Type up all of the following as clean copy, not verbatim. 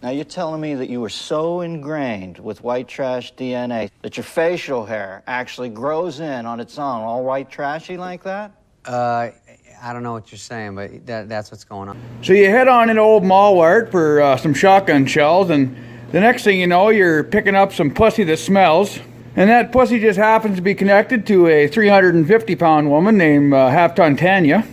Now you're telling me that you were so ingrained with white trash DNA that your facial hair actually grows in on its own, all white trashy like that? I don't know what you're saying, but that's what's going on. So you head on into Old Malwart for some shotgun shells, and the next thing you know, you're picking up some pussy that smells. And that pussy just happens to be connected to a 350-pound woman named Half-Ton Tanya.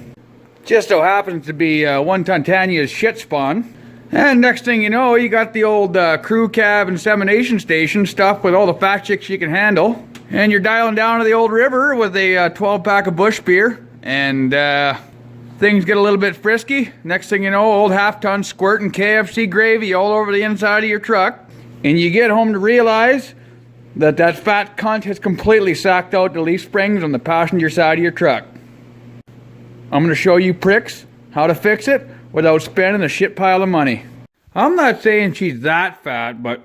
Just so happens to be 1-Ton Tanya's shit spawn. And next thing you know, you got the old crew cab insemination station stuffed with all the fat chicks you can handle. And you're dialing down to the old river with a 12-pack of bush beer. And things get a little bit frisky. Next thing you know, old Half-Ton squirting KFC gravy all over the inside of your truck. And you get home to realize that that fat cunt has completely sacked out the leaf springs on the passenger side of your truck. I'm going to show you pricks how to fix it without spending a shit pile of money. I'm not saying she's that fat, but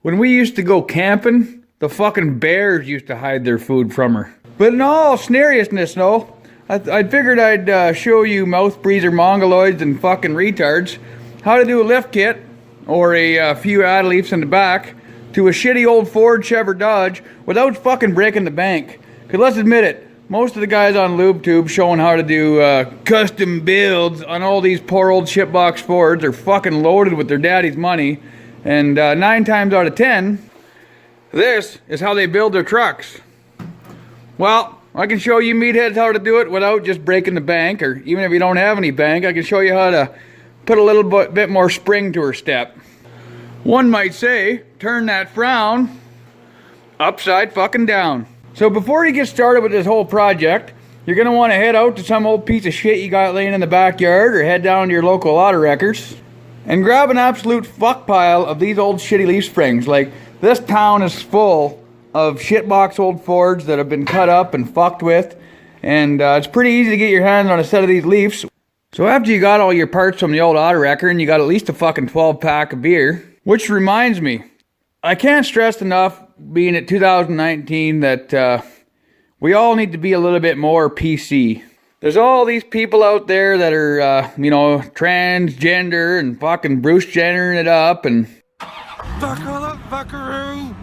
when we used to go camping, the fucking bears used to hide their food from her. But in all seriousness, though, I figured I'd show you mouth breather mongoloids and fucking retards how to do a lift kit, or a few ad leafs in the back, to a shitty old Ford, Chevy, Dodge without fucking breaking the bank. Cause let's admit it, most of the guys on LubeTube showing how to do custom builds on all these poor old shitbox Fords are fucking loaded with their daddy's money, and 9 times out of 10, this is how they build their trucks. Well, I can show you meatheads how to do it without just breaking the bank, or even if you don't have any bank, I can show you how to put a little bit more spring to her step. One might say, turn that frown upside fucking down. So before you get started with this whole project, you're going to want to head out to some old piece of shit you got laying in the backyard, or head down to your local auto wreckers and grab an absolute fuck pile of these old shitty leaf springs. Like, this town is full of shitbox old Fords that have been cut up and fucked with, and it's pretty easy to get your hands on a set of these leafs. So after you got all your parts from the old auto wrecker and you got at least a fucking 12-pack of beer, which reminds me, I can't stress enough, being at 2019, that we all need to be a little bit more PC. There's all these people out there that are, you know, transgender and fucking Bruce Jenner it up and... Buckle up, buckaroo!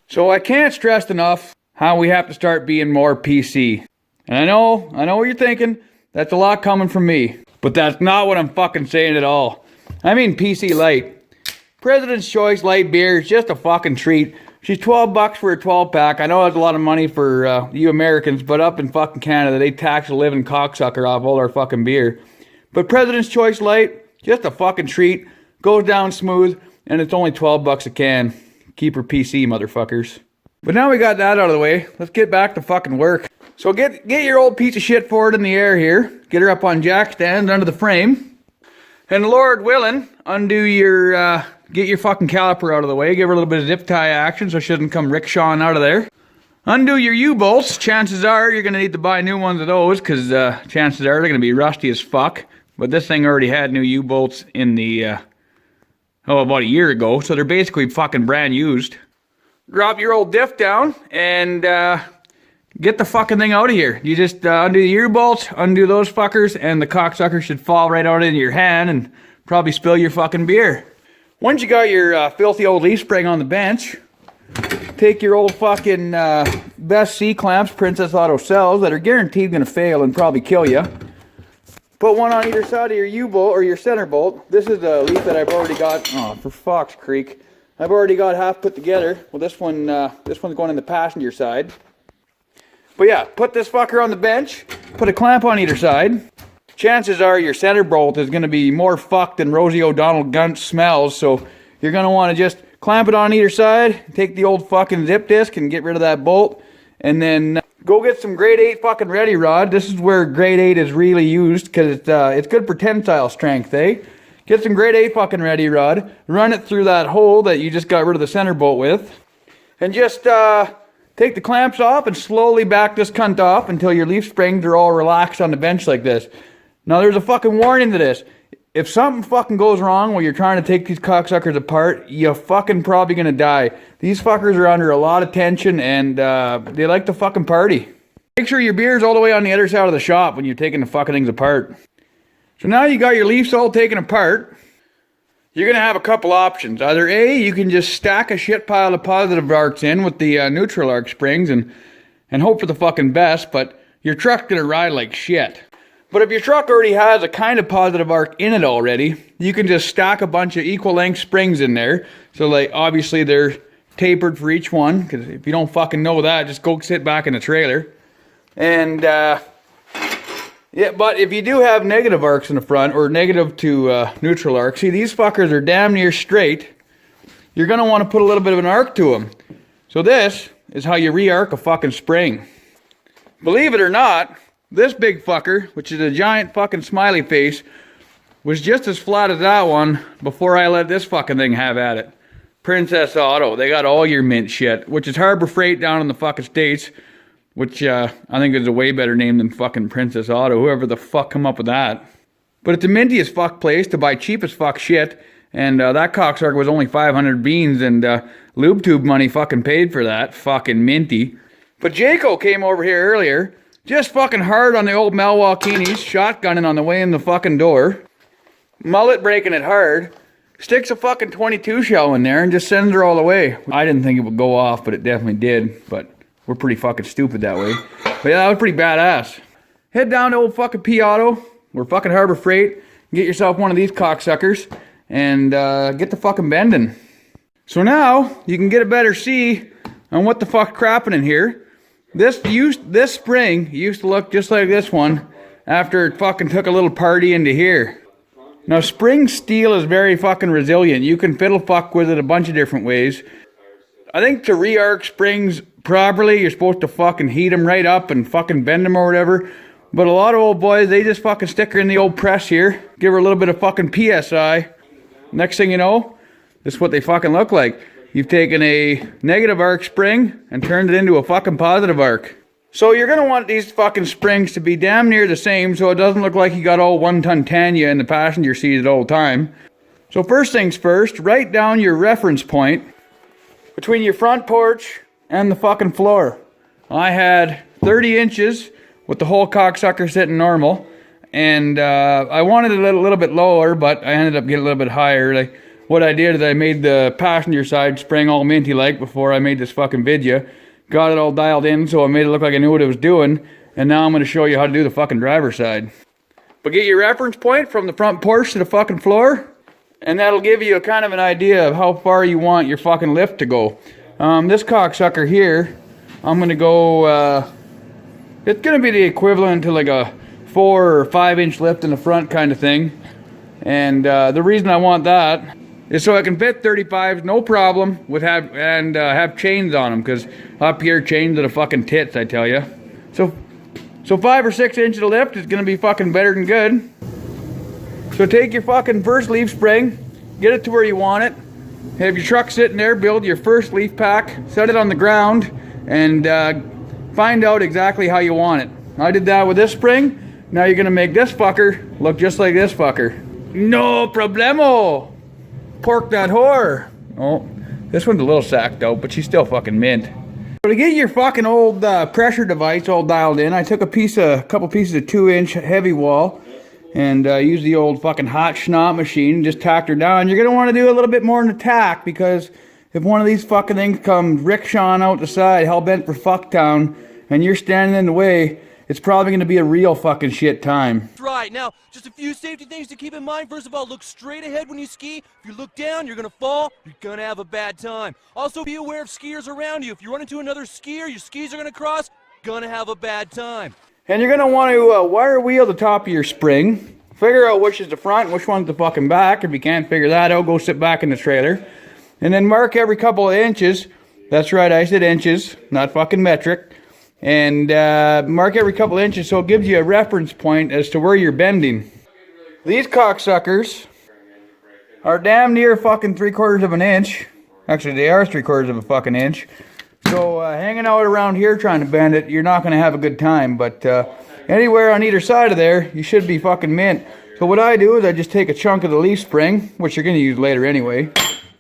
So I can't stress enough how we have to start being more PC. And I know what you're thinking. That's a lot coming from me. But that's not what I'm fucking saying at all. I mean PC light. President's Choice light beer is just a fucking treat. She's $12 for a 12-pack. I know that's a lot of money for you Americans, but up in fucking Canada, they tax a living cocksucker off all our fucking beer. But President's Choice light, just a fucking treat. Goes down smooth, and it's only $12 a can. Keep her PC, motherfuckers. But now we got that out of the way, let's get back to fucking work. So get your old piece of shit Ford in the air here. Get her up on jack stands under the frame. And Lord willing, undo your, get your fucking caliper out of the way. Give her a little bit of zip tie action so she doesn't come rickshawing out of there. Undo your U-bolts. Chances are you're going to need to buy new ones of those, because chances are they're going to be rusty as fuck. But this thing already had new U-bolts in the, about a year ago. So they're basically fucking brand used. Drop your old diff down and get the fucking thing out of here. You just undo the U-bolts, undo those fuckers, and the cocksucker should fall right out into your hand and probably spill your fucking beer. Once you got your filthy old leaf spring on the bench, take your old fucking best C-clamps Princess Auto sells that are guaranteed going to fail and probably kill you. Put one on either side of your U-bolt or your center bolt. This is a leaf that I've already got, oh, for Fox Creek. I've already got half put together. Well, this one's going in the passenger side. But yeah, put this fucker on the bench, put a clamp on either side. Chances are your center bolt is going to be more fucked than Rosie O'Donnell Gunt smells, so you're going to want to just clamp it on either side, take the old fucking zip disc and get rid of that bolt, and then go get some grade 8 fucking ready rod. This is where grade 8 is really used, because it's good for tensile strength, eh? Get some grade 8 fucking ready rod, run it through that hole that you just got rid of the center bolt with, and just take the clamps off and slowly back this cunt off until your leaf springs are all relaxed on the bench like this. Now there's a fucking warning to this. If something fucking goes wrong while you're trying to take these cocksuckers apart, you're fucking probably gonna die. These fuckers are under a lot of tension and they like to fucking party. Make sure your beer's all the way on the other side of the shop when you're taking the fucking things apart. So now you got your leaves all taken apart. You're going to have a couple options. Either A, you can just stack a shit pile of positive arcs in with the neutral arc springs and hope for the fucking best, but your truck's going to ride like shit. But if your truck already has a kind of positive arc in it already, you can just stack a bunch of equal length springs in there. So like, obviously they're tapered for each one, because if you don't fucking know that, just go sit back in the trailer. And yeah, but if you do have negative arcs in the front, or negative to neutral arc, see these fuckers are damn near straight. You're going to want to put a little bit of an arc to them. So this is how you re-arc a fucking spring. Believe it or not, this big fucker, which is a giant fucking smiley face, was just as flat as that one before I let this fucking thing have at it. Princess Auto, they got all your mint shit, which is Harbor Freight down in the fucking States. Which I think is a way better name than fucking Princess Auto. Whoever the fuck come up with that. But it's a minty as fuck place to buy cheap as fuck shit. And that cocksucker was only 500 beans and lube tube money fucking paid for that. Fucking minty. But Jaco came over here earlier. Just fucking hard on the old Milwaukee's. Shotgunning on the way in the fucking door. Mullet breaking it hard. Sticks a fucking 22 shell in there and just sends her all the way. I didn't think it would go off, but it definitely did. But we're pretty fucking stupid that way. But yeah, that was pretty badass. Head down to old fucking P Auto, or fucking Harbor Freight, get yourself one of these cocksuckers, and get the fucking bending. So now, you can get a better see on what the fuck's crapping in here. This spring used to look just like this one after it fucking took a little party into here. Now spring steel is very fucking resilient. You can fiddle fuck with it a bunch of different ways. I think to re-arc springs properly, you're supposed to fucking heat them right up and fucking bend them or whatever. But a lot of old boys, they just fucking stick her in the old press here, give her a little bit of fucking PSI. Next thing you know, this is what they fucking look like. You've taken a negative arc spring and turned it into a fucking positive arc. So you're going to want these fucking springs to be damn near the same so it doesn't look like you got all 1-ton Tanya in the passenger seat all the time. So first things first, write down your reference point between your front porch and the fucking floor. I had 30 inches with the whole cocksucker sitting normal, and I wanted it a little bit lower, but I ended up getting a little bit higher. Like, what I did is I made the passenger side spring all minty like before I made this fucking video. Got it all dialed in so I made it look like I knew what it was doing, and now I'm going to show you how to do the fucking driver's side. But get your reference point from the front porch to the fucking floor, and that'll give you a kind of an idea of how far you want your fucking lift to go. This cocksucker here, I'm going to go, it's going to be the equivalent to like a 4 or 5 inch lift in the front kind of thing. And the reason I want that is so I can fit 35s, no problem, with have chains on them, because up here chains are the fucking tits, I tell you. So 5 or 6 inches of lift is going to be fucking better than good. So take your fucking first leaf spring, get it to where you want it. Have your truck sitting there, build your first leaf pack, set it on the ground, and find out exactly how you want it. I did that with this spring. Now you're gonna make this fucker look just like this fucker. No problemo! Pork that whore! Oh, this one's a little sacked out, but she's still fucking mint. So to get your fucking old pressure device all dialed in, I took a couple pieces of 2-inch heavy wall and used the old fucking hot schnapp machine and just tacked her down. You're gonna want to do a little bit more in the tack, because if one of these fucking things comes rickshawing out the side, hell bent for fucktown, and you're standing in the way, it's probably gonna be a real fucking shit time. That's right. Now, just a few safety things to keep in mind. First of all, look straight ahead when you ski. If you look down, you're gonna fall. You're gonna have a bad time. Also, be aware of skiers around you. If you run into another skier, your skis are gonna cross, gonna have a bad time. And you're gonna want to wire wheel the top of your spring. Figure out which is the front and which one's the fucking back. If you can't figure that out, go sit back in the trailer. And then mark every couple of inches. That's right, I said inches, not fucking metric. And mark every couple of inches so it gives you a reference point as to where you're bending. These cocksuckers are damn near fucking 3/4 of an inch. Actually, they are 3/4 of a fucking inch. So hanging out around here trying to bend it, you're not going to have a good time. But anywhere on either side of there, you should be fucking mint. So what I do is I just take a chunk of the leaf spring, which you're going to use later anyway,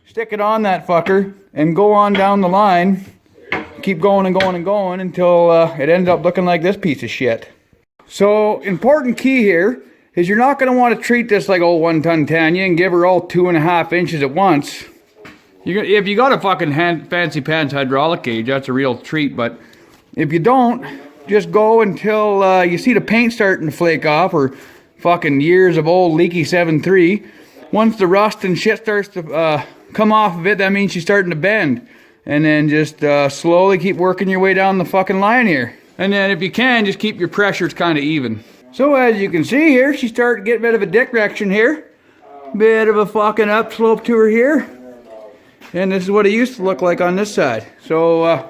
stick it on that fucker, and go on down the line. Keep going and going and going until it ends up looking like this piece of shit. So, important key here is you're not going to want to treat this like old 1-ton Tanya and give her all 2.5 inches at once. If you got a fucking fancy pants hydraulic gauge, that's a real treat, but if you don't, just go until you see the paint starting to flake off, or fucking years of old leaky 7.3. Once the rust and shit starts to come off of it, that means she's starting to bend. And then just slowly keep working your way down the fucking line here. And then if you can, just keep your pressures kind of even. So as you can see here, she's starting to get a bit of a direction here. Bit of a fucking upslope to her here. And this is what it used to look like on this side. So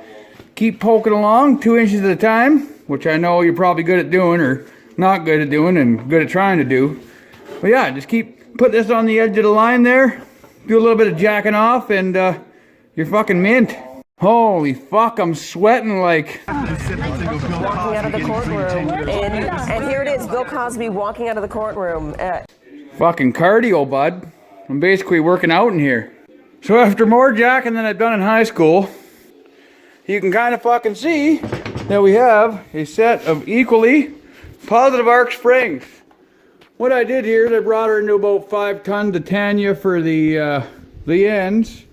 keep poking along 2 inches at a time, which I know you're probably good at doing, or not good at doing and good at trying to do. But yeah, just put this on the edge of the line there. Do a little bit of jacking off and you're fucking mint. Holy fuck, I'm sweating like... Walking out of the courtroom. And here it is, Bill Cosby walking out of the courtroom. Fucking cardio, bud. I'm basically working out in here. So after more jacking than I've done in high school, you can kind of fucking see that we have a set of equally positive arc springs. What I did here is I brought her into about 5 tons of Tanya for the ends,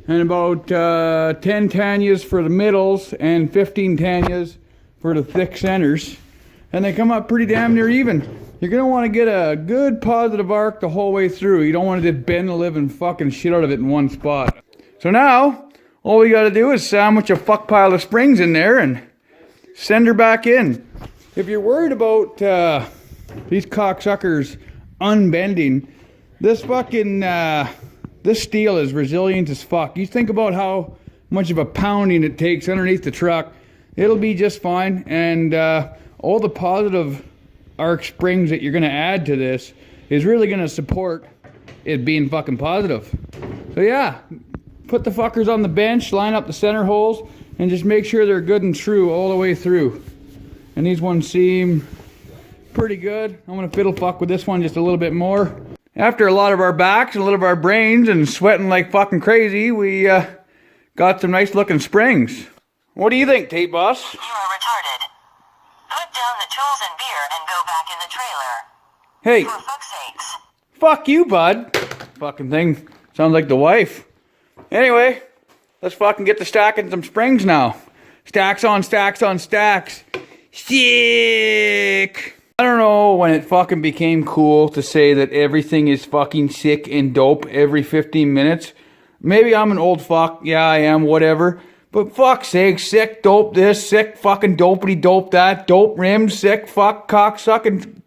and about 10 Tanyas for the middles, and 15 Tanyas for the thick centers. And they come up pretty damn near even. You're going to want to get a good positive arc the whole way through. You don't want to just bend the living fucking shit out of it in one spot. So now, all we got to do is sandwich a fuck pile of springs in there and send her back in. If you're worried about these cocksuckers unbending, this fucking... this steel is resilient as fuck. You think about how much of a pounding it takes underneath the truck. It'll be just fine. And all the positive arc springs that you're going to add to this is really going to support it being fucking positive. So yeah, put the fuckers on the bench, line up the center holes, and just make sure they're good and true all the way through. And these ones seem pretty good. I'm going to fiddle fuck with this one just a little bit more. After a lot of our backs and a little of our brains and sweating like fucking crazy, we got some nice looking springs. What do you think, Tape Boss? You are retarded. Put down the tools and beer and go back in the trailer. Hey. For fuck's sakes. Fuck you, bud. Fucking thing sounds like the wife. Anyway, let's fucking get to stacking some springs now. Stacks on stacks on stacks. Sick. I don't know when it fucking became cool to say that everything is fucking sick and dope every 15 minutes. Maybe I'm an old fuck. Yeah, I am, whatever. But fuck's sake, sick, dope this, sick, fucking dopey dope that, dope rims, sick, fuck, cock sucking.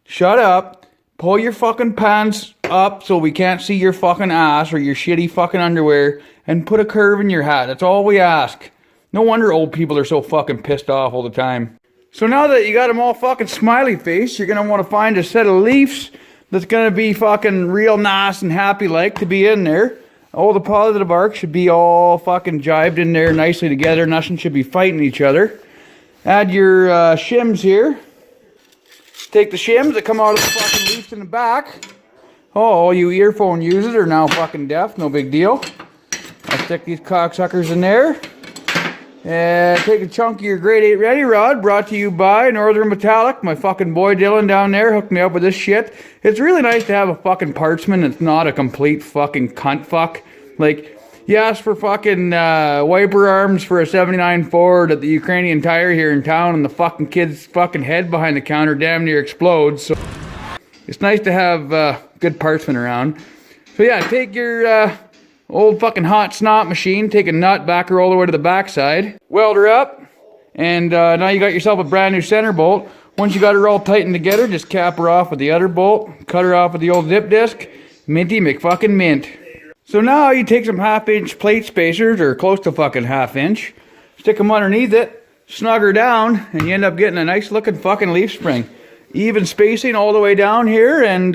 Shut up. Pull your fucking pants up so we can't see your fucking ass or your shitty fucking underwear, and put a curve in your hat. That's all we ask. No wonder old people are so fucking pissed off all the time. So now that you got them all fucking smiley face, you're going to want to find a set of leaves that's going to be fucking real nice and happy like to be in there. All the positive arcs should be all fucking jibed in there nicely together. Nothing should be fighting each other. Add your shims here. Take the shims that come out of the fucking leaves in the back. Oh, all you earphone users are now fucking deaf. No big deal. I'll stick these cocksuckers in there. Take a chunk of your grade 8 ready rod, brought to you by Northern Metallic. My fucking boy Dylan down there hooked me up with this shit. It's really nice to have a fucking partsman that's not a complete fucking cunt fuck. Like, you ask for fucking wiper arms for a 79 Ford at the Ukrainian Tire here in town, and the fucking kid's fucking head behind the counter damn near explodes. So it's nice to have good partsmen around. So yeah, take your... old fucking hot snot machine, take a nut, back her all the way to the backside, weld her up, and now you got yourself a brand new center bolt. Once you got her all tightened together, just cap her off with the other bolt, cut her off with the old zip disc, minty McFucking mint. So now you take some 1/2-inch plate spacers, or close to fucking 1/2 inch, stick them underneath it, snug her down, and you end up getting a nice looking fucking leaf spring. Even spacing all the way down here, and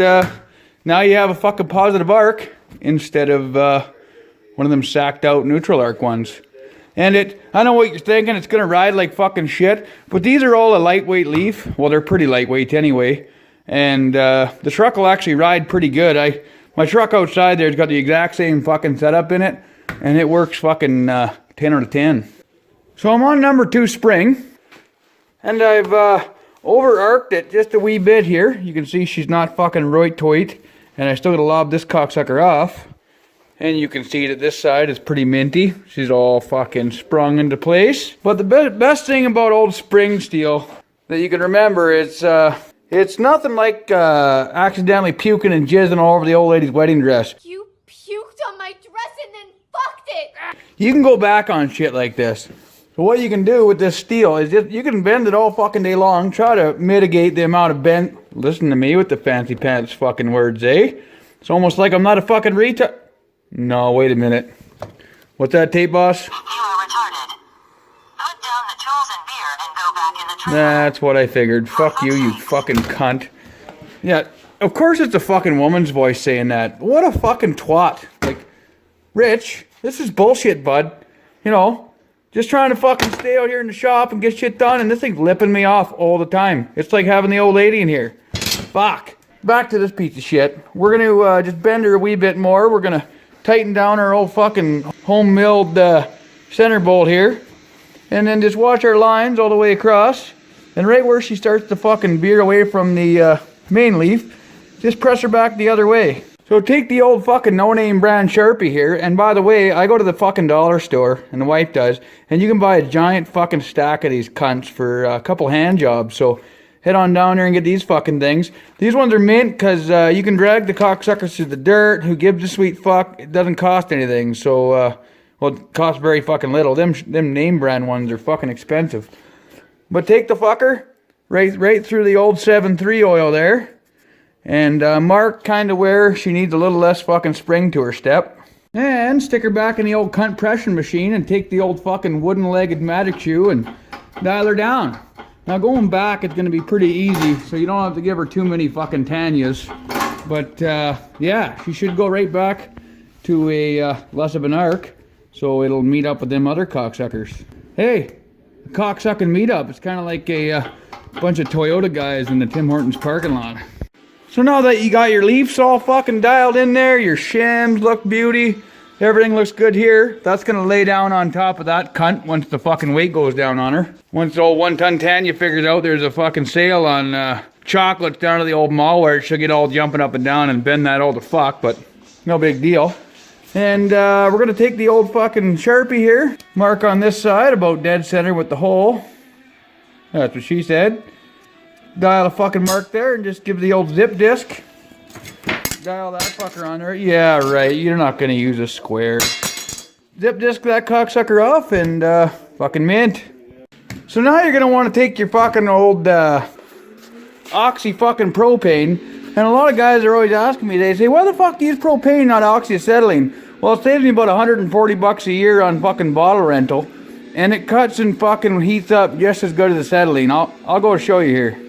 now you have a fucking positive arc instead of one of them sacked out neutral arc ones. And I know what you're thinking, it's gonna ride like fucking shit, but these are all a lightweight leaf. Well, they're pretty lightweight anyway. And the truck will actually ride pretty good. My truck outside there's got the exact same fucking setup in it, and it works fucking 10 out of 10. So I'm on number 2 spring, and I've over arced it just a wee bit here. You can see she's not fucking right tight. And I still gotta lob this cocksucker off. And you can see that this side is pretty minty. She's all fucking sprung into place. But the best thing about old spring steel that you can remember is it's nothing like accidentally puking and jizzing all over the old lady's wedding dress. You puked on my dress and then fucked it! You can go back on shit like this. So what you can do with this steel is just, you can bend it all fucking day long, try to mitigate the amount of bend. Listen to me with the fancy pants fucking words, eh? It's almost like I'm not a fucking retard. No, wait a minute. What's that, tape boss? You are retarded. Put down the tools and beer and go back in the trailer. That's what I figured. Fuck you, you fucking cunt. Yeah, of course it's a fucking woman's voice saying that. What a fucking twat. Like, Rich, this is bullshit, bud. You know, just trying to fucking stay out here in the shop and get shit done, and this thing's lipping me off all the time. It's like having the old lady in here. Fuck. Back to this piece of shit. We're gonna just bend her a wee bit more. We're gonna tighten down our old fucking home-milled center bolt here. And then just watch our lines all the way across. And right where she starts to fucking veer away from the main leaf, just press her back the other way. So take the old fucking no-name brand Sharpie here, and by the way, I go to the fucking dollar store, and the wife does, and you can buy a giant fucking stack of these cunts for a couple hand jobs, so head on down there and get these fucking things. These ones are mint, because you can drag the cocksuckers through the dirt. Who gives a sweet fuck? It doesn't cost anything, so, well, it costs very fucking little. Them name brand ones are fucking expensive. But take the fucker right through the old 7.3 oil there. And mark kind of where she needs a little less fucking spring to her step. And stick her back in the old cunt pressing machine and take the old fucking wooden-legged magic shoe and dial her down. Now going back, it's going to be pretty easy, so you don't have to give her too many fucking Tanyas. But yeah, she should go right back to a less of an arc, so it'll meet up with them other cocksuckers. Hey, a cocksucking meetup. It's kind of like a bunch of Toyota guys in the Tim Hortons parking lot. So now that you got your leaves all fucking dialed in there, your shims look beauty, everything looks good here, that's gonna lay down on top of that cunt once the fucking weight goes down on her. Once the old 1-ton Tanya figures out there's a fucking sale on chocolates down to the old mall where she'll get all jumping up and down and bend that all to fuck, but no big deal. And we're gonna take the old fucking Sharpie here, mark on this side about dead center with the hole. That's what she said. Dial a fucking mark there and just give the old zip disc. Dial that fucker on there. Yeah, right. You're not going to use a square. Zip disc that cocksucker off and fucking mint. So now you're going to want to take your fucking old oxy fucking propane. And a lot of guys are always asking me, they say, why the fuck do you use propane, not oxyacetylene? Well, it saves me about 140 bucks a year on fucking bottle rental. And it cuts and fucking heats up just as good as acetylene. I'll go show you here.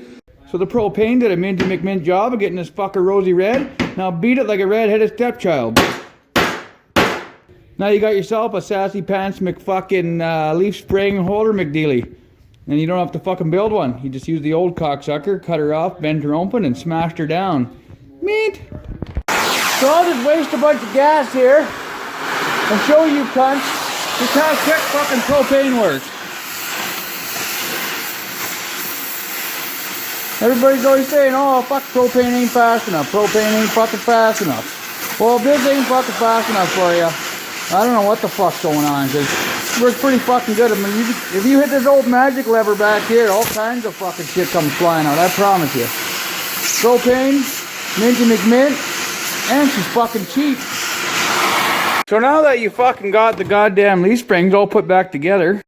So the propane did a minty McMint job of getting this fucker rosy red. Now beat it like a red-headed stepchild. Now you got yourself a sassy pants McFucking leaf spring holder McDeely. And you don't have to fucking build one. You just use the old cocksucker, cut her off, bent her open, and smashed her down. Meat! So I'll just waste a bunch of gas here and show you cunts just how quick fucking propane works. Everybody's always saying, oh, fuck, propane ain't fast enough. Propane ain't fucking fast enough. Well, if this ain't fucking fast enough for you, I don't know what the fuck's going on, because it works pretty fucking good. I mean, if you hit this old magic lever back here, all kinds of fucking shit comes flying out, I promise you. Propane, Minty McMint, and she's fucking cheap. So now that you fucking got the goddamn leaf springs all put back together,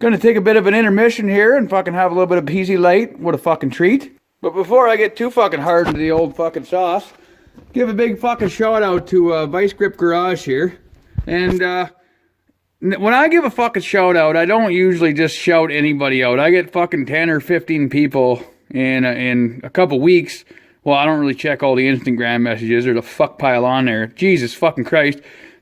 gonna take a bit of an intermission here and fucking have a little bit of PC Light. What a fucking treat. But before I get too fucking hard into the old fucking sauce, give a big fucking shout out to Vice Grip Garage here. And when I give a fucking shout out, I don't usually just shout anybody out. I get fucking 10 or 15 people in a couple weeks. Well, I don't really check all the Instagram messages. There's a fuck pile on there. Jesus fucking Christ.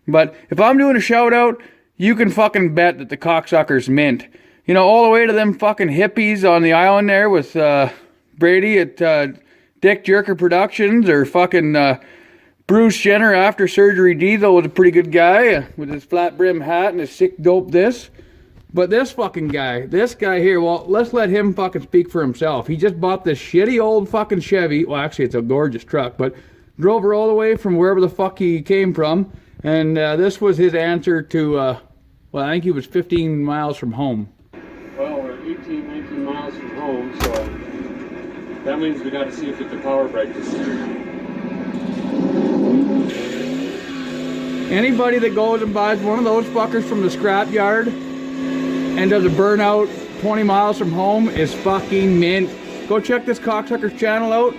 But if I'm doing a shout out, you can fucking bet that the cocksucker's mint. You know, all the way to them fucking hippies on the island there with Brady at Dick Jerker Productions, or fucking Bruce Jenner after surgery Diesel was a pretty good guy with his flat brim hat and his sick dope this. But this fucking guy, here, well, let's let him fucking speak for himself. He just bought this shitty old fucking Chevy. Well, actually, it's a gorgeous truck, but drove her all the way from wherever the fuck he came from. And this was his answer to, well, I think he was 15 miles from home. Well, we're 18, 19 miles from home, so that means we got to see if the power break this year. Anybody that goes and buys one of those fuckers from the scrap yard and does a burnout 20 miles from home is fucking mint. Go check this cocksucker's channel out.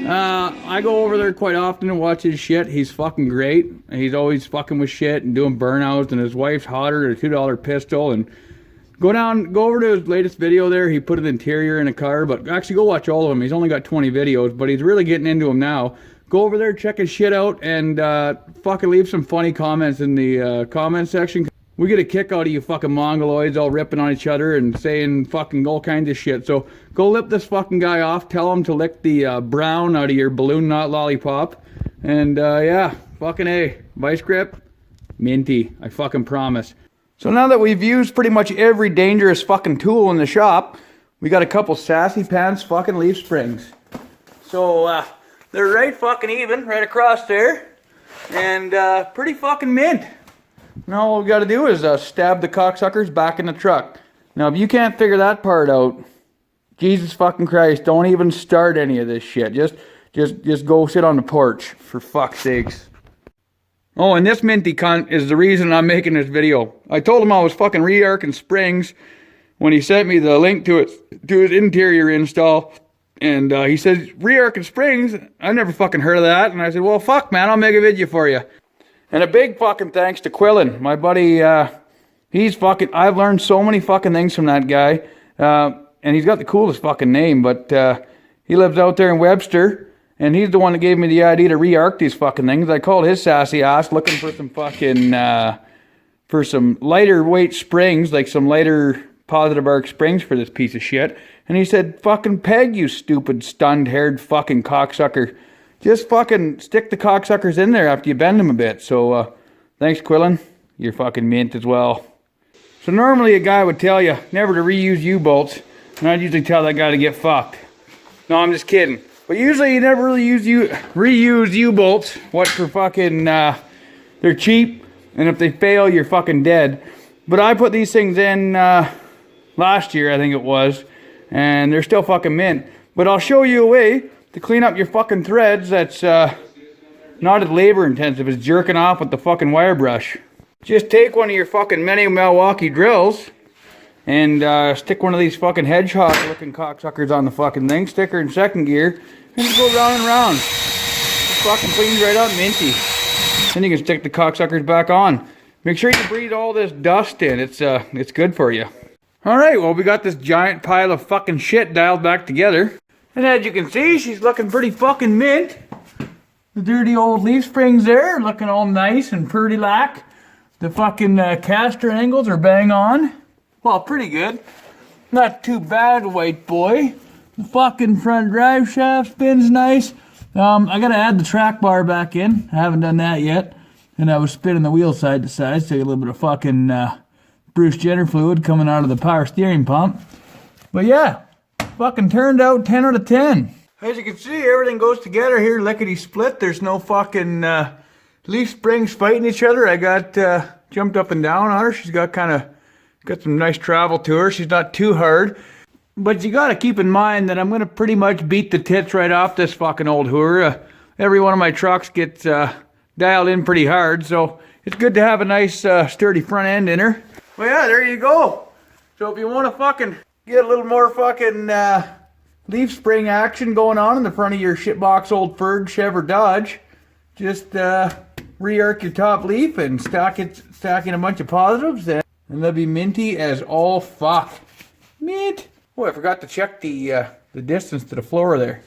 I go over there quite often and watch his shit. He's fucking great. He's always fucking with shit and doing burnouts, and his wife's hotter than a $2 pistol. And go over to his latest video there. He put an interior in a car, but actually go watch all of them. He's only got 20 videos, but he's really getting into them now. Go over there, check his shit out, and fucking leave some funny comments in the comment section. We get a kick out of you fucking mongoloids all ripping on each other and saying fucking all kinds of shit. So go lip this fucking guy off. Tell him to lick the brown out of your balloon knot lollipop. And yeah, fucking A. Vice grip, minty. I fucking promise. So now that we've used pretty much every dangerous fucking tool in the shop, we got a couple sassy pants fucking leaf springs. So they're right fucking even, right across there. And pretty fucking mint. Now all we gotta do is stab the cocksuckers back in the truck. Now if you can't figure that part out, Jesus fucking Christ, don't even start any of this shit. Just go sit on the porch, for fuck's sakes. Oh, and this minty cunt is the reason I'm making this video. I told him I was fucking re-arcing springs when he sent me the link to his interior install. And he said, re-arcing springs? I never fucking heard of that. And I said, well, fuck, man, I'll make a video for you. And a big fucking thanks to Quillen, my buddy. He's fucking, I've learned so many fucking things from that guy. And he's got the coolest fucking name, but he lives out there in Webster. And he's the one that gave me the idea to re-arc these fucking things. I called his sassy ass looking for some fucking, for some lighter weight springs, like some lighter positive arc springs for this piece of shit. And he said, fucking peg, you stupid stunned-haired fucking cocksucker. Just fucking stick the cocksuckers in there after you bend them a bit. So, thanks, Quillen. You're fucking mint as well. So normally a guy would tell you never to reuse U-bolts. And I'd usually tell that guy to get fucked. No, I'm just kidding. But usually you never really reuse U-bolts. What for fucking, they're cheap. And if they fail, you're fucking dead. But I put these things in last year, I think it was. And they're still fucking mint. But I'll show you a way to clean up your fucking threads that's not as labor intensive as jerking off with the fucking wire brush. Just take one of your fucking mini Milwaukee drills and stick one of these fucking hedgehog looking cocksuckers on the fucking thing, stick her in second gear, and just go round and round. Just fucking cleans right up minty. Then you can stick the cocksuckers back on. Make sure you breathe all this dust in, it's good for you. Alright, well we got this giant pile of fucking shit dialed back together. And as you can see, she's looking pretty fucking mint. The dirty old leaf springs there, looking all nice and pretty lack. The fucking caster angles are bang on. Well, pretty good. Not too bad, white boy. The fucking front drive shaft spins nice. I gotta add the track bar back in. I haven't done that yet. And I was spinning the wheel side to side, so a little bit of fucking Bruce Jenner fluid coming out of the power steering pump. But yeah. Fucking turned out 10 out of 10. As you can see, everything goes together here lickety split. There's no fucking leaf springs fighting each other. I got jumped up and down on her. She's got some nice travel to her. She's not too hard. But you gotta keep in mind that I'm gonna pretty much beat the tits right off this fucking old whore. Every one of my trucks gets dialed in pretty hard, so it's good to have a nice sturdy front end in her. Well yeah, there you go. So if you wanna fucking get a little more fucking leaf spring action going on in the front of your shitbox old Ford, Chev, or Dodge. Just re-arc your top leaf and stack in a bunch of positives, and they'll be minty as all fuck. Mint. Oh, I forgot to check the distance to the floor there.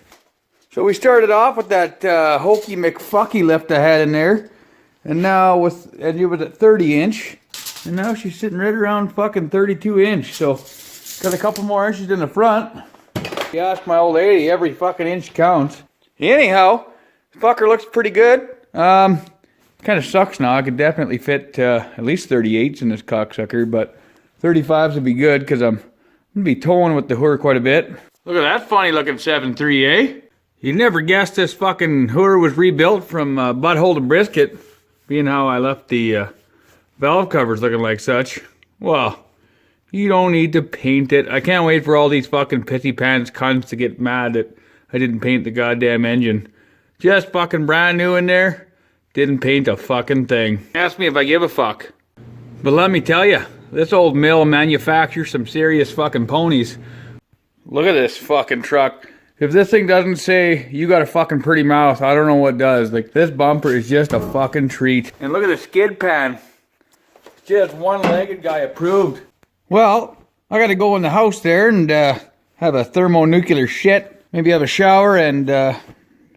So we started off with that hokey McFucky lift I had in there, and now it was at 30 inch, and now she's sitting right around fucking 32 inch. So. Got a couple more inches in the front. You ask my old lady, every fucking inch counts. Anyhow, the fucker looks pretty good. Kind of sucks now. I could definitely fit at least 38s in this cocksucker, but 35s would be good because I'm gonna be towing with the Hoor quite a bit. Look at that funny looking 7.3, eh? You'd never guess this fucking Hoor was rebuilt from butthole to brisket, being how I left the valve covers looking like such. Well, you don't need to paint it. I can't wait for all these fucking pissy pants cunts to get mad that I didn't paint the goddamn engine. Just fucking brand new in there. Didn't paint a fucking thing. Ask me if I give a fuck. But let me tell you, this old mill manufactures some serious fucking ponies. Look at this fucking truck. If this thing doesn't say, you got a fucking pretty mouth, I don't know what does. Like, this bumper is just a fucking treat. And look at the skid pan. Just one-legged guy approved. Well, I gotta go in the house there and have a thermonuclear shit. Maybe have a shower and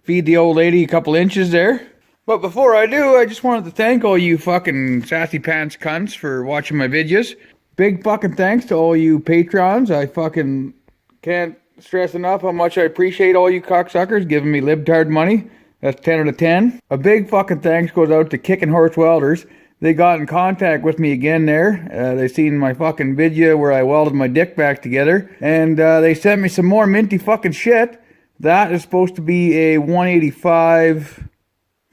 feed the old lady a couple inches there. But before I do, I just wanted to thank all you fucking sassy pants cunts for watching my videos. Big fucking thanks to all you patrons. I fucking can't stress enough how much I appreciate all you cocksuckers giving me libtard money. That's 10 out of 10. A big fucking thanks goes out to Kicking Horse Welders. They got in contact with me again there. They seen my fucking video where I welded my dick back together. And they sent me some more minty fucking shit. That is supposed to be a 185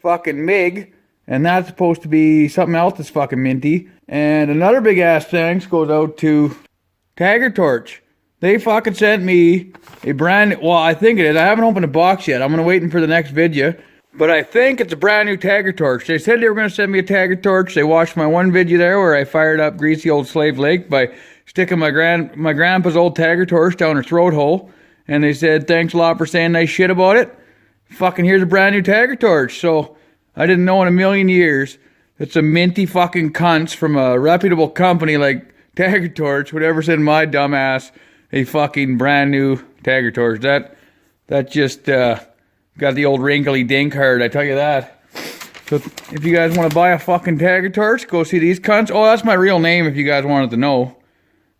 fucking MIG. And that's supposed to be something else that's fucking minty. And another big ass thanks goes out to Tagger Torch. They fucking sent me a brand, well, I think it is. I haven't opened a box yet. I'm gonna wait for the next video. But I think it's a brand new Tagger Torch. They said they were gonna send me a Tagger Torch. They watched my one video there where I fired up greasy old Slave Lake by sticking my grandpa's old Tagger Torch down her throat hole. And they said, thanks a lot for saying nice shit about it. Fucking here's a brand new Tagger Torch. So I didn't know in a million years that some minty fucking cunts from a reputable company like Tagger Torch would ever send my dumb ass a fucking brand new Tagger Torch. That just got the old wrinkly dink hard, I tell you that. So if you guys want to buy a fucking Tagger Torch, go see these cunts. Oh, that's my real name if you guys wanted to know.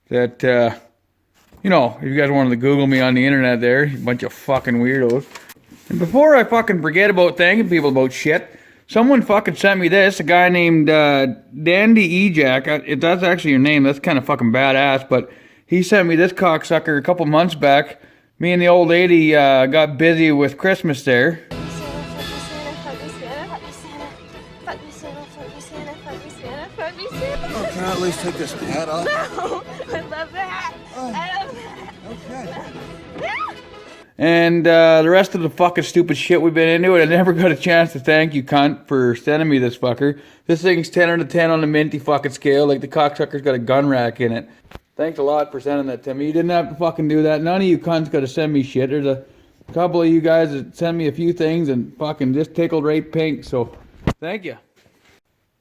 That, you know, if you guys wanted to Google me on the internet there, you bunch of fucking weirdos. And before I fucking forget about thanking people about shit, someone fucking sent me this, a guy named Dandy Ejack. If that's actually your name, that's kind of fucking badass, but he sent me this cocksucker a couple months back. Me and the old lady got busy with Christmas there. Oh, can I at least take this hat off? No, I love that. I love that. Okay. And the rest of the fucking stupid shit we've been into, and I never got a chance to thank you, cunt, for sending me this fucker. This thing's 10 out of 10 on the minty fucking scale, like the cocksucker's got a gun rack in it. Thanks a lot for sending that to me. You didn't have to fucking do that. None of you cunts got to send me shit. There's a couple of you guys that send me a few things and fucking just tickled right pink, so thank you.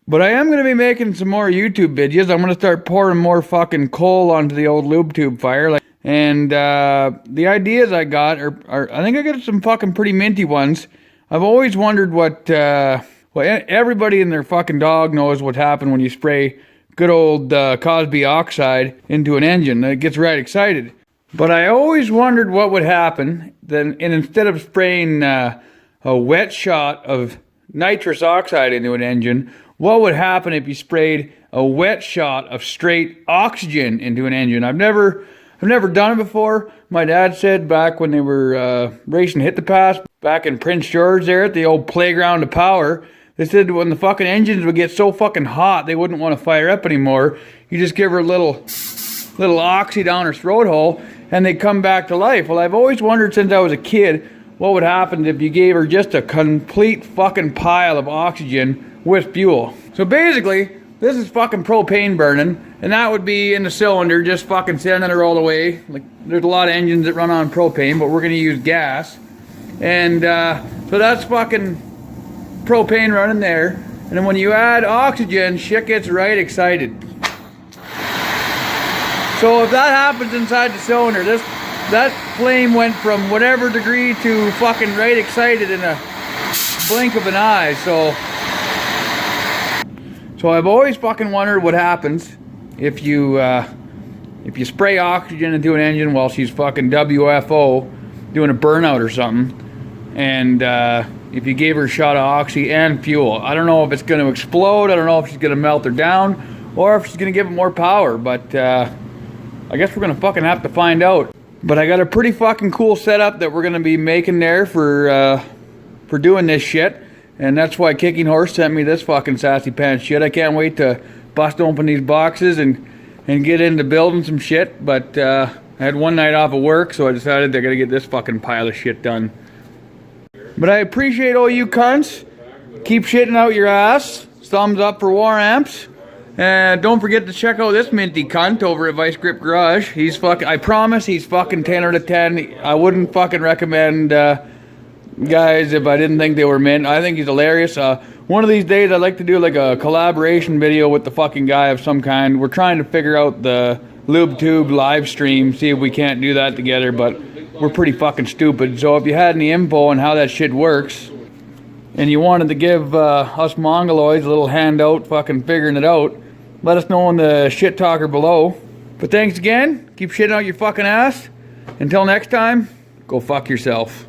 But I am going to be making some more YouTube videos. I'm going to start pouring more fucking coal onto the old lube tube fire. And the ideas I got are I think I got some fucking pretty minty ones. I've always wondered what, well, everybody and their fucking dog knows what happened when you spray good old Cosby oxide into an engine. It gets right excited. But I always wondered what would happen then, and instead of spraying a wet shot of nitrous oxide into an engine, what would happen if you sprayed a wet shot of straight oxygen into an engine? I've never done it before. My dad said back when they were racing Hit the Pass back in Prince George there at the old playground of power, they said when the fucking engines would get so fucking hot they wouldn't want to fire up anymore, you just give her a little oxy down her throat hole and they'd come back to life. Well, I've always wondered since I was a kid what would happen if you gave her just a complete fucking pile of oxygen with fuel. So basically, this is fucking propane burning, and that would be in the cylinder, just fucking sending her all the way. Like, there's a lot of engines that run on propane, but we're gonna use gas. And so that's fucking propane running there. And then when you add oxygen, shit gets right excited. So if that happens inside the cylinder, that flame went from whatever degree to fucking right excited in a blink of an eye. So I've always fucking wondered what happens if you spray oxygen into an engine while she's fucking WFO doing a burnout or something, and if you gave her a shot of oxy and fuel. I don't know if it's going to explode. I don't know if she's going to melt her down, or if she's gonna give it more power, but I guess we're gonna fucking have to find out. But I got a pretty fucking cool setup that we're gonna be making there for doing this shit. And that's why Kicking Horse sent me this fucking sassy pants shit. I can't wait to bust open these boxes and get into building some shit. But I had one night off of work, so I decided I gotta get this fucking pile of shit done. But I appreciate all you cunts. Keep shitting out your ass. Thumbs up for War Amps. And don't forget to check out this minty cunt over at Vice Grip Garage. He's fucking, I promise he's fucking 10 out of 10. I wouldn't fucking recommend guys if I didn't think they were mint. I think he's hilarious. One of these days I'd like to do like a collaboration video with the fucking guy of some kind. We're trying to figure out the LubeTube live stream, see if we can't do that together, but we're pretty fucking stupid. So if you had any info on how that shit works, and you wanted to give us mongoloids a little handout fucking figuring it out, let us know in the shit talker below. But thanks again. Keep shitting out your fucking ass. Until next time, go fuck yourself.